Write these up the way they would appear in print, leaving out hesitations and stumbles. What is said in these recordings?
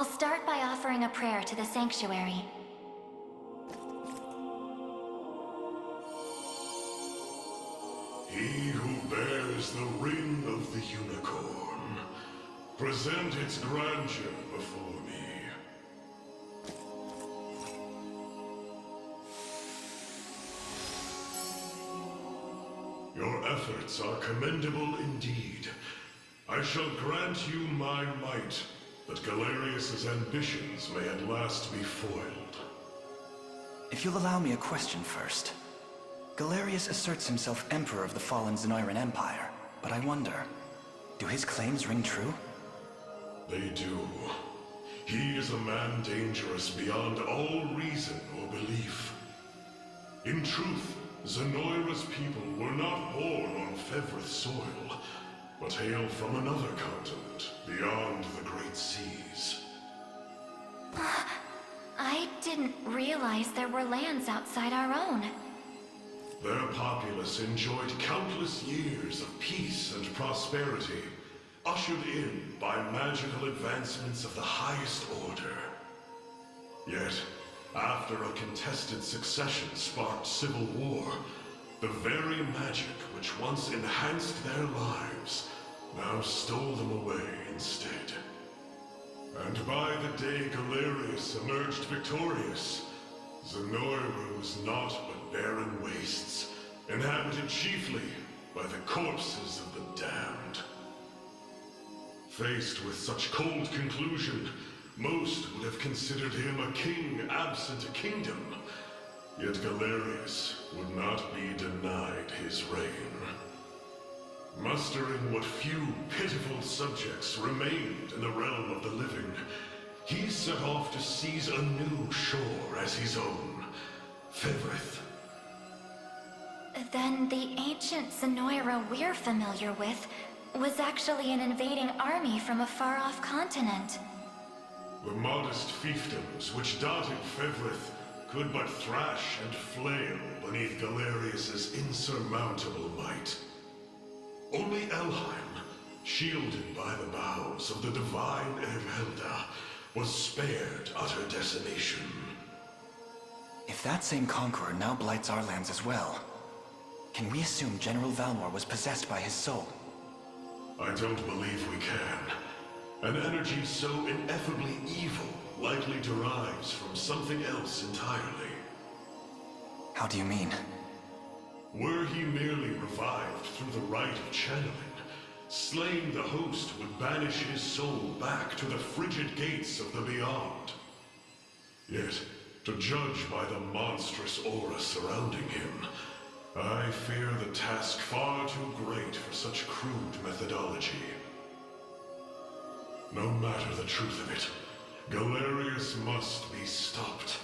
I'll start by offering a prayer to the Sanctuary. He who bears the ring of the unicorn, present its grandeur before me. Your efforts are commendable indeed. I shall grant you my might, that Galerius's ambitions may at last be foiled. If you'll allow me a question first. Galerius asserts himself Emperor of the fallen Zenoiran Empire, but I wonder, do his claims ring true? They do. He is a man dangerous beyond all reason or belief. In truth, Zenoira's people were not born on Fevrith soil, but hail from another continent, beyond the Great Seas. I didn't realize there were lands outside our own. Their populace enjoyed countless years of peace and prosperity, ushered in by magical advancements of the highest order. Yet, after a contested succession sparked civil war, the very magic which once enhanced their lives now stole them away instead. And by the day Galerius emerged victorious, Zenoira was naught but barren wastes, inhabited chiefly by the corpses of the damned. Faced with such cold conclusion, most would have considered him a king absent a kingdom. Yet Galerius would not be denied his reign. Mustering what few pitiful subjects remained in the realm of the living, he set off to seize a new shore as his own, Fevrith. Then the ancient Zenoira we're familiar with was actually an invading army from a far-off continent. The modest fiefdoms which dotted Fevrith could but thrash and flail beneath Galerius's insurmountable might. Only Elheim, shielded by the boughs of the divine Ermelda, was spared utter decimation. If that same conqueror now blights our lands as well, can we assume General Valmor was possessed by his soul? I don't believe we can. An energy so ineffably evil likely derives from something else entirely. How do you mean? Were he merely revived through the rite of channeling, slaying the host would banish his soul back to the frigid gates of the beyond. Yet, to judge by the monstrous aura surrounding him, I fear the task far too great for such crude methodology. No matter the truth of it, Galerius must be stopped.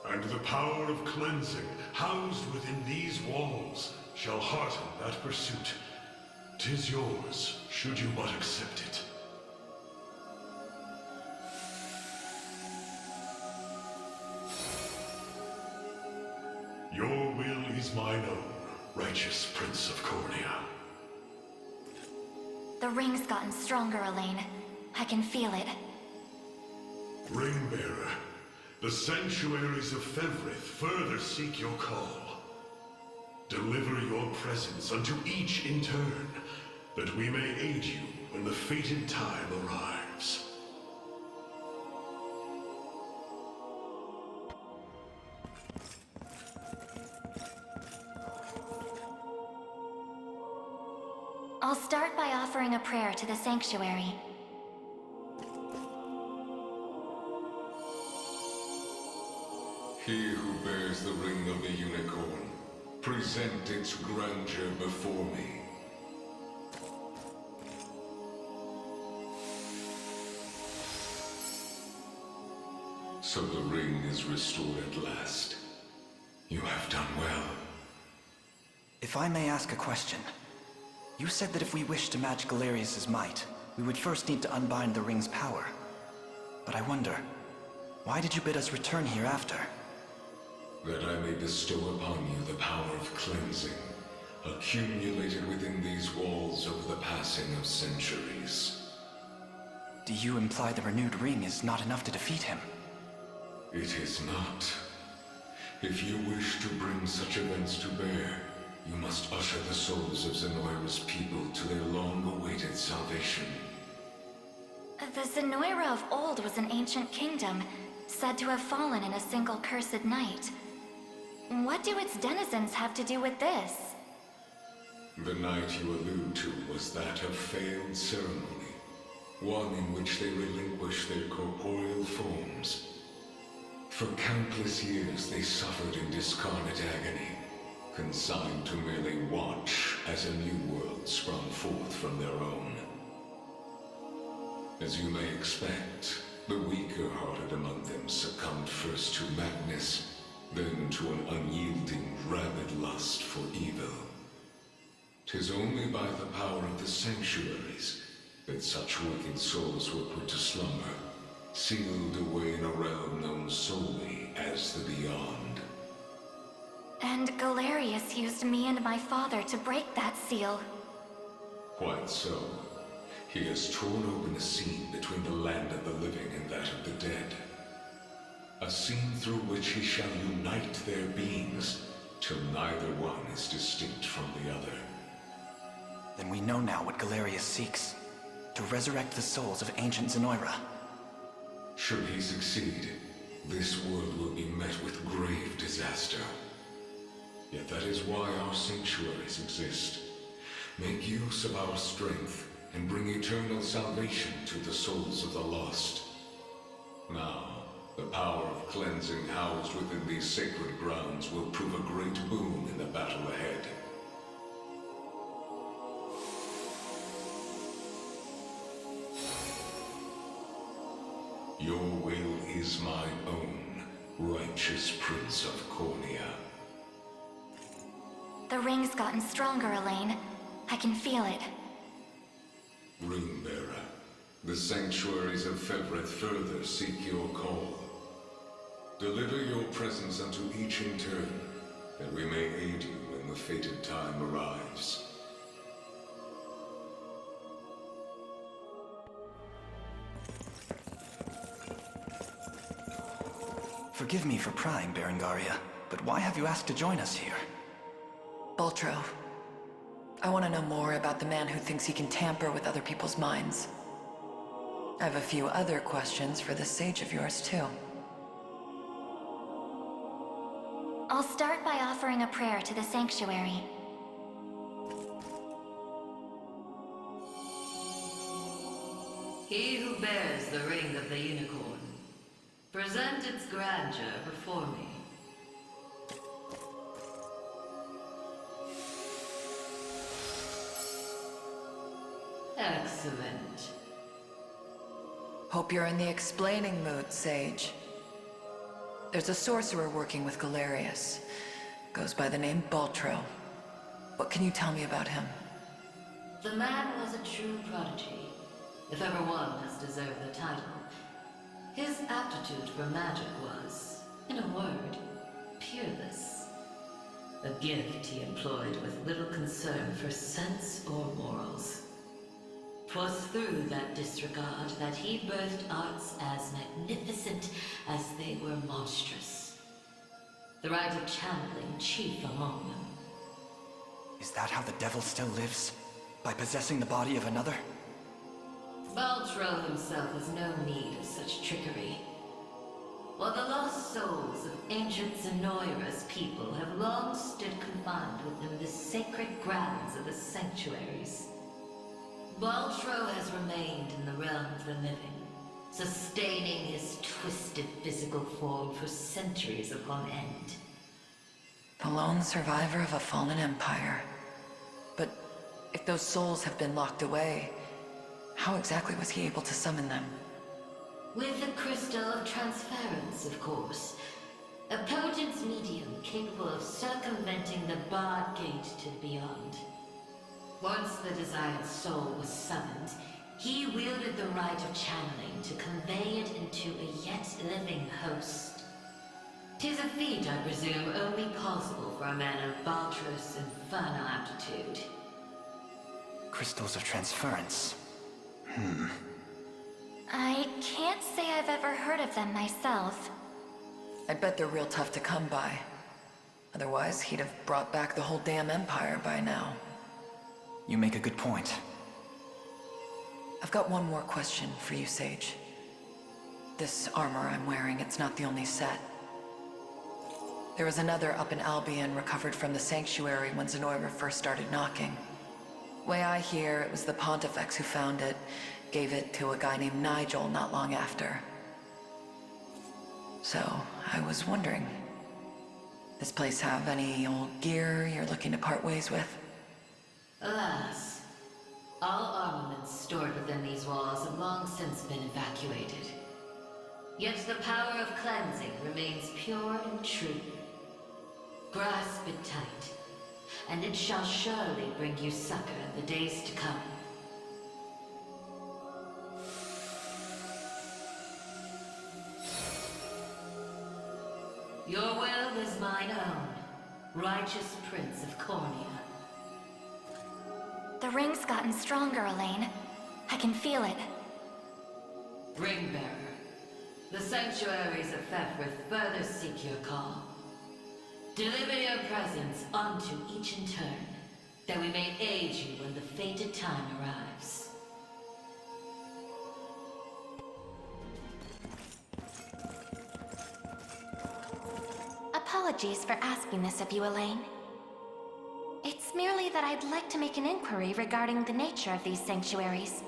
And the power of cleansing housed within these walls shall hearten that pursuit. 'Tis yours, should you but accept it. Your will is mine own, righteous Prince of Cornea. The ring's gotten stronger, Elaine. I can feel it. Ringbearer, the Sanctuaries of Fevrith further seek your call. Deliver your presence unto each in turn, that we may aid you when the fated time arrives. I'll start by offering a prayer to the Sanctuary. He who bears the ring of the unicorn, present its grandeur before me. So the ring is restored at last. You have done well. If I may ask a question. You said that if we wish to match Galerius's might, we would first need to unbind the ring's power. But I wonder, why did you bid us return here after? That I may bestow upon you the power of cleansing, accumulated within these walls over the passing of centuries. Do you imply the renewed ring is not enough to defeat him? It is not. If you wish to bring such events to bear, you must usher the souls of Zenoira's people to their long-awaited salvation. The Zenoira of old was an ancient kingdom, said to have fallen in a single cursed night. What do its denizens have to do with this? The night you allude to was that of failed ceremony, one in which they relinquished their corporeal forms. For countless years they suffered in discarnate agony, consigned to merely watch as a new world sprung forth from their own. As you may expect, the weaker-hearted among them succumbed first to madness, then to an unyielding, rabid lust for evil. 'Tis only by the power of the Sanctuaries that such wicked souls were put to slumber, sealed away in a realm known solely as the Beyond. And Galerius used me and my father to break that seal. Quite so. He has torn open a seam between the land of the living and that of the dead. A seam through which he shall unite their beings, till neither one is distinct from the other. Then we know now what Galerius seeks. To resurrect the souls of ancient Zenoira. Should he succeed, this world will be met with grave disaster. Yet that is why our sanctuaries exist. Make use of our strength and bring eternal salvation to the souls of the lost. Now, the power of cleansing housed within these sacred grounds will prove a great boon in the battle ahead. Your will is my own, righteous Prince of Cornea. The ring's gotten stronger, Elaine. I can feel it. Ringbearer, the Sanctuaries of Fevrith further seek your call. Deliver your presence unto each in turn, that we may aid you when the fated time arrives. Forgive me for prying, Berengaria, but why have you asked to join us here? Baltro, I want to know more about the man who thinks he can tamper with other people's minds. I have a few other questions for this sage of yours, too. I'll start by offering a prayer to the Sanctuary. He who bears the ring of the unicorn, present its grandeur before me. Excellent. Hope you're in the explaining mood, Sage. There's a sorcerer working with Galerius. Goes by the name Baltro. What can you tell me about him? The man was a true prodigy, if ever one has deserved the title. His aptitude for magic was, in a word, peerless. A gift he employed with little concern for sense or morals. 'Twas through that disregard that he birthed arts as magnificent as they were monstrous. The rite of channeling chief among them. Is that how the devil still lives? By possessing the body of another? Baltro himself has no need of such trickery. While the lost souls of ancient Zenoira's people have long stood confined within the sacred grounds of the Sanctuaries, Baltro has remained in the realm of the living, sustaining his twisted physical form for centuries upon end. The lone survivor of a fallen empire. But if those souls have been locked away, how exactly was he able to summon them? With the crystal of transference, of course. A potent medium capable of circumventing the barred gate to the beyond. Once the desired soul was summoned, he wielded the rite of channeling to convey it into a yet living host. 'Tis a feat, I presume, only possible for a man of Baltro's infernal aptitude. Crystals of transference. I can't say I've ever heard of them myself. I bet they're real tough to come by. Otherwise, he'd have brought back the whole damn empire by now. You make a good point. I've got one more question for you, Sage. This armor I'm wearing, it's not the only set. There was another up in Albion recovered from the Sanctuary when Zenoira first started knocking. Way I hear, it was the Pontifex who found it, gave it to a guy named Nigel not long after. So, I was wondering, this place have any old gear you're looking to part ways with? Alas, all armaments stored within these walls have long since been evacuated. Yet the power of cleansing remains pure and true. Grasp it tight, and it shall surely bring you succor in the days to come. Your will is mine own, righteous Prince of Cornea. The ring's gotten stronger, Elaine. I can feel it. Ringbearer, the Sanctuaries of Fefrith further seek your call. Deliver your presence unto each in turn, that we may aid you when the fated time arrives. Apologies for asking this of you, Elaine. It's merely that I'd like to make an inquiry regarding the nature of these sanctuaries.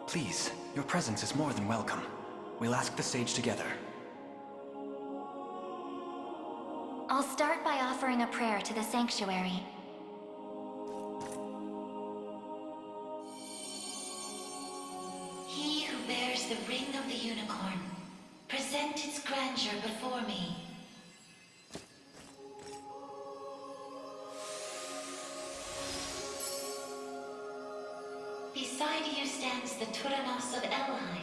Please, your presence is more than welcome. We'll ask the sage together. I'll start by offering a prayer to the sanctuary. He who bears the ring of the unicorn, present its grandeur before me. Beside you stands the Tyrannos of Elheim.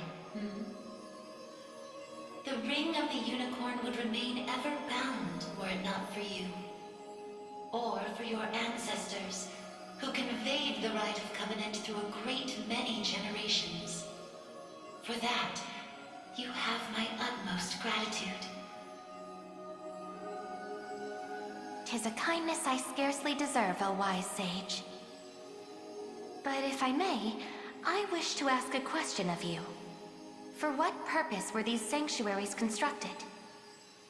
The ring of the unicorn would remain ever bound were it not for you. Or for your ancestors, who conveyed the rite of covenant through a great many generations. For that, you have my utmost gratitude. 'Tis a kindness I scarcely deserve, O wise sage. But if I may, I wish to ask a question of you. For what purpose were these sanctuaries constructed?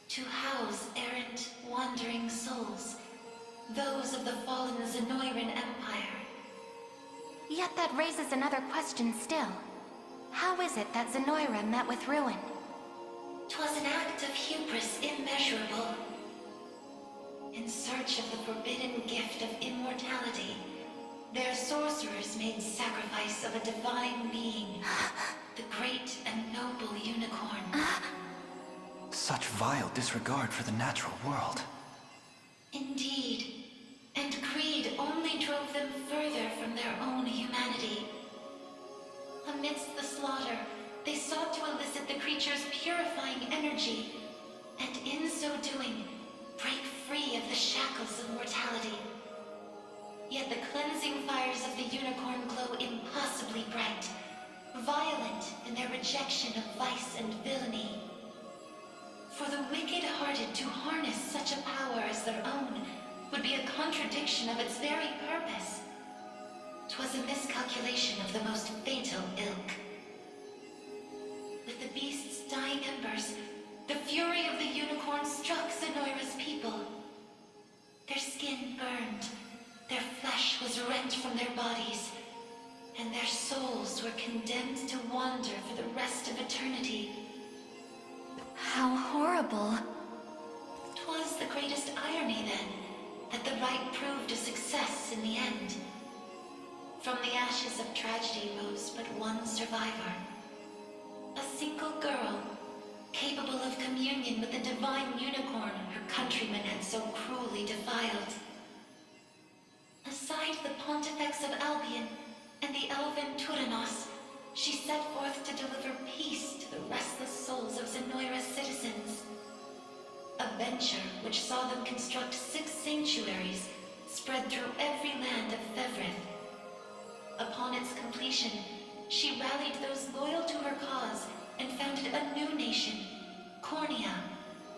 To house errant, wandering souls, those of the fallen Zenoiran Empire. Yet that raises another question still. How is it that Zenoira met with ruin? 'Twas an act of hubris immeasurable. In search of the forbidden gift of immortality, their sorcerers made sacrifice of a divine being, the great and noble unicorn. Such vile disregard for the natural world. Indeed. And greed only drove them further from their own humanity. Amidst the slaughter, they sought to elicit the creature's purifying energy, and in so doing, break free of the shackles of mortality. Yet the cleansing fires of the unicorn glow impossibly bright, violent in their rejection of vice and villainy. For the wicked-hearted to harness such a power as their own would be a contradiction of its very purpose. 'Twas a miscalculation of the most fatal ilk. With the beast's dying embers, the fury of the unicorn struck Zenoira's people. Their skin burned, their flesh was rent from their bodies, and their souls were condemned to wander for the rest of eternity. How horrible. 'Twas the greatest irony, then, that the rite proved a success in the end. From the ashes of tragedy rose but one survivor. A single girl, capable of communion with the divine unicorn her countrymen had so cruelly defiled. Aside the Pontifex of Albion and the elven Tyrannos, she set forth to deliver peace to the restless souls of Zenoira's citizens. A venture which saw them construct 6 sanctuaries spread through every land of Fefrith. Upon its completion, she rallied those loyal to her Cornea,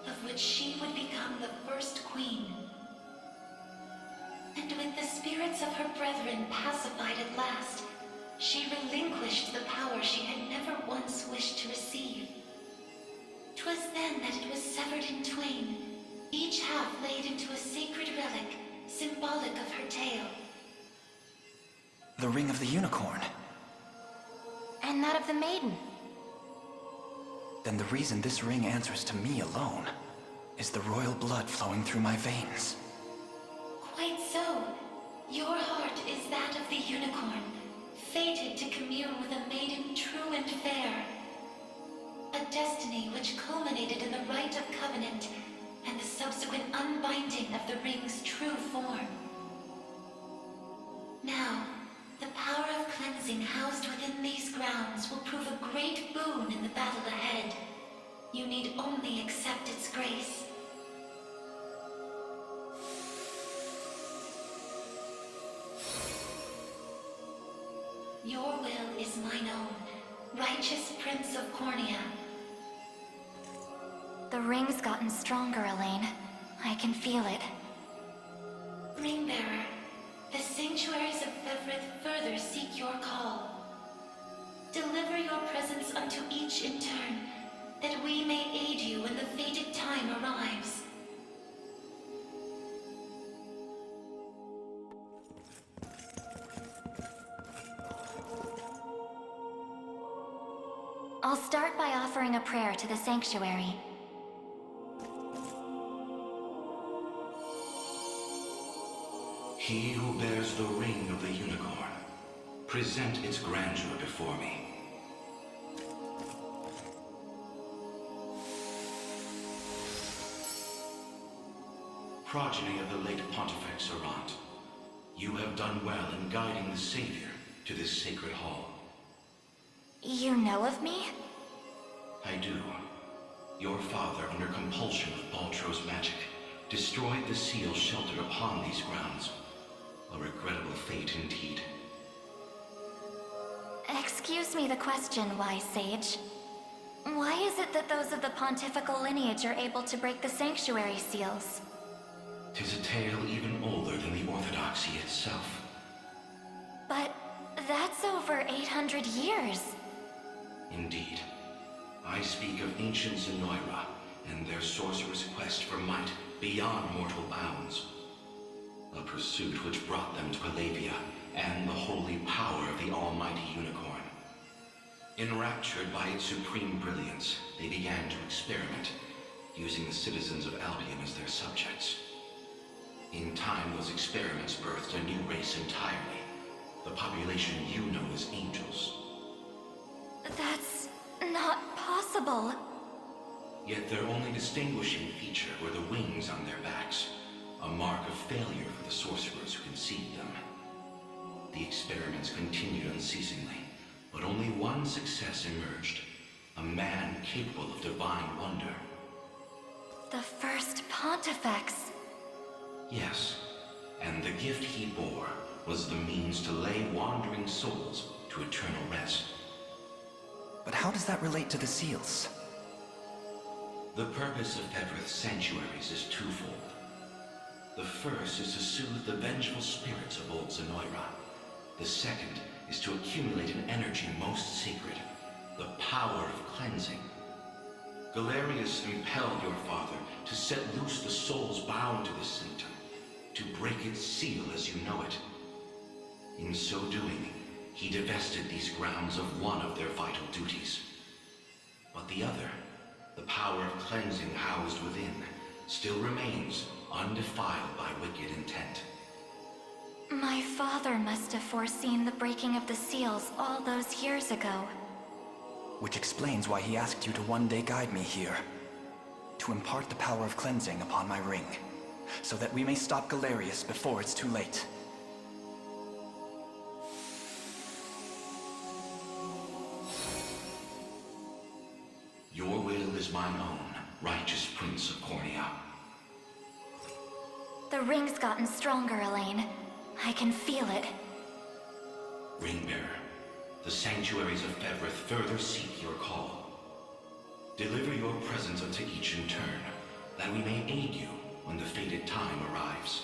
of which she would become the first queen. And with the spirits of her brethren pacified at last, she relinquished the power she had never once wished to receive. 'Twas then that it was severed in twain, each half laid into a sacred relic, symbolic of her tale. The Ring of the Unicorn. And that of the maiden. Then the reason this ring answers to me alone is the royal blood flowing through my veins. Quite so. Your heart is that of the unicorn, fated to commune with a maiden true and fair. A destiny which culminated in the rite of covenant and the subsequent unbinding of the ring's true form. Now, the power of cleansing housed within these grounds will prove a great boon in the battle ahead. You need only accept its grace. Your will is mine own, righteous Prince of Cornea. The ring's gotten stronger, Elaine. I can feel it. Ringbearer, the Sanctuaries of Fevrith further seek your call. Deliver your presence unto each in turn, that we may aid you when the fated time arrives. I'll start by offering a prayer to the Sanctuary. He who bears the ring of the unicorn, present its grandeur before me. Progeny of the late Pontifex Errant, you have done well in guiding the Savior to this sacred hall. You know of me? I do. Your father, under compulsion of Baltro's magic, destroyed the seal sheltered upon these grounds. A regrettable fate indeed. Excuse me the question, wise sage. Why is it that those of the pontifical lineage are able to break the sanctuary seals? 'Tis a tale even older than the Orthodoxy itself. But that's over 800 years. Indeed. I speak of ancient Zenoira and their sorcerer's quest for might beyond mortal bounds. A pursuit which brought them to Palavia and the holy power of the almighty unicorn. Enraptured by its supreme brilliance, they began to experiment, using the citizens of Albion as their subjects. In time, those experiments birthed a new race entirely. The population you know as angels. That's not possible. Yet their only distinguishing feature were the wings on their backs, a mark of failure for the sorcerers who conceived them. The experiments continued unceasingly, but only one success emerged. A man capable of divine wonder. The first Pontifex. Yes, and the gift he bore was the means to lay wandering souls to eternal rest. But how does that relate to the seals? The purpose of Fevrith's sanctuaries is twofold. The first is to soothe the vengeful spirits of old Zenoira. The second is to accumulate an energy most sacred, the power of cleansing. Galerius impelled your father to set loose the souls bound to this sanctum, to break its seal as you know it. In so doing, he divested these grounds of one of their vital duties. But the other, the power of cleansing housed within, still remains undefiled by wicked intent. My father must have foreseen the breaking of the seals all those years ago. Which explains why he asked you to one day guide me here. To impart the power of cleansing upon my ring, so that we may stop Galerius before it's too late. Your will is mine own, righteous Prince of Cornea. The ring's gotten stronger, Elaine. I can feel it. Ringbearer, the Sanctuaries of Fevrith further seek your call. Deliver your presence unto each in turn, that we may aid you when the fated time arrives.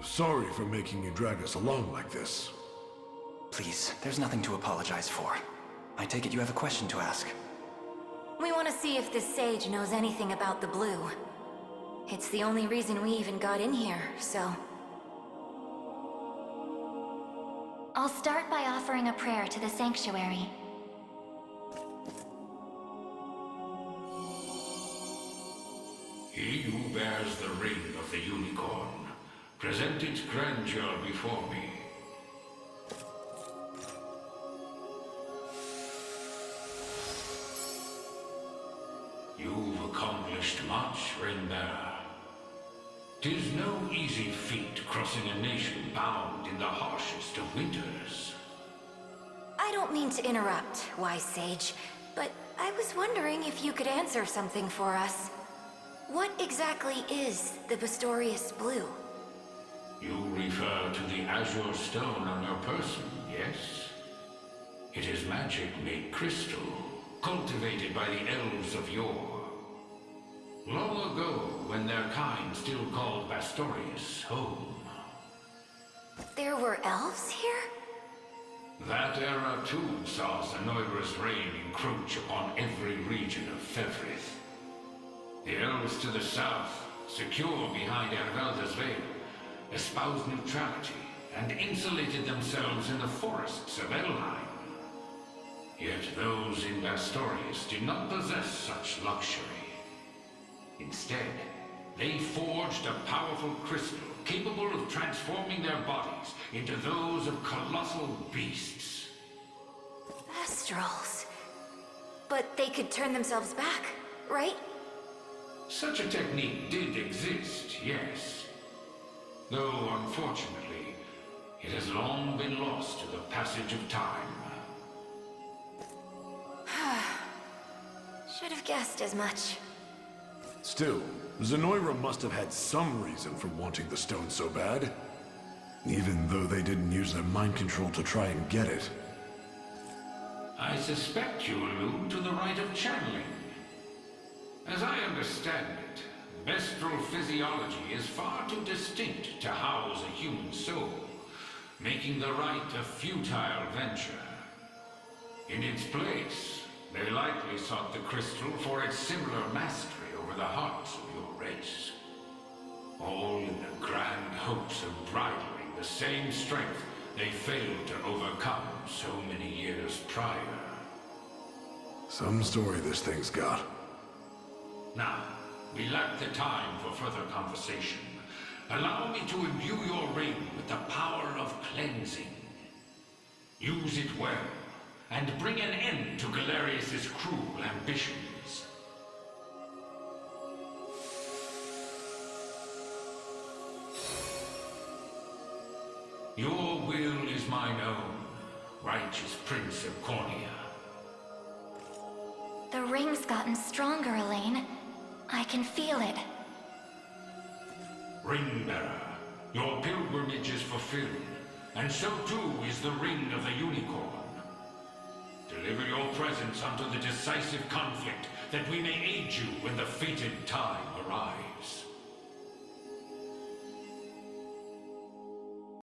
Sorry for making you drag us along like this. Please, there's nothing to apologize for. I take it you have a question to ask. We want to see if this sage knows anything about the blue. It's the only reason we even got in here, so... I'll start by offering a prayer to the Sanctuary. He who bears the ring of the unicorn, present its grandeur before me. You've accomplished much, Ring-bearer. 'Tis no easy feat crossing a nation bound in the harshest of winters. I don't mean to interrupt, wise sage, but I was wondering if you could answer something for us. What exactly is the Bastorius Blue? You refer to the azure stone on your person, yes? It is magic made crystal, cultivated by the elves of yore. Long ago, when their kind still called Bastorius home. There were elves here? That era too saw Zenoira's reign encroach upon every region of Fevrith. The elves to the south, secure behind Ervelda's veil, espoused neutrality and insulated themselves in the forests of Elheim. Yet those in Bastorius did not possess such luxury. Instead, they forged a powerful crystal capable of transforming their bodies into those of colossal beasts. Astrals. But they could turn themselves back, right? Such a technique did exist, yes. Though, unfortunately, it has long been lost to the passage of time. Should have guessed as much. Still, Zenoira must have had some reason for wanting the stone so bad. Even though they didn't use their mind control to try and get it. I suspect you allude to the rite of channeling. As I understand it, Vestral physiology is far too distinct to house a human soul, making the rite a futile venture. In its place, they likely sought the crystal for its similar mastery over the hearts of your race. All in the grand hopes of bridling the same strength they failed to overcome so many years prior. Some story this thing's got. Now, we lack the time for further conversation. Allow me to imbue your ring with the power of cleansing. Use it well, and bring an end to Galerius's cruel ambitions. Your will is mine own, righteous Prince of Cornea. The ring's gotten stronger, Elaine. I can feel it. Ring-bearer, your pilgrimage is fulfilled, and so too is the ring of the unicorn. Deliver your presence unto the decisive conflict, that we may aid you when the fated time arrives.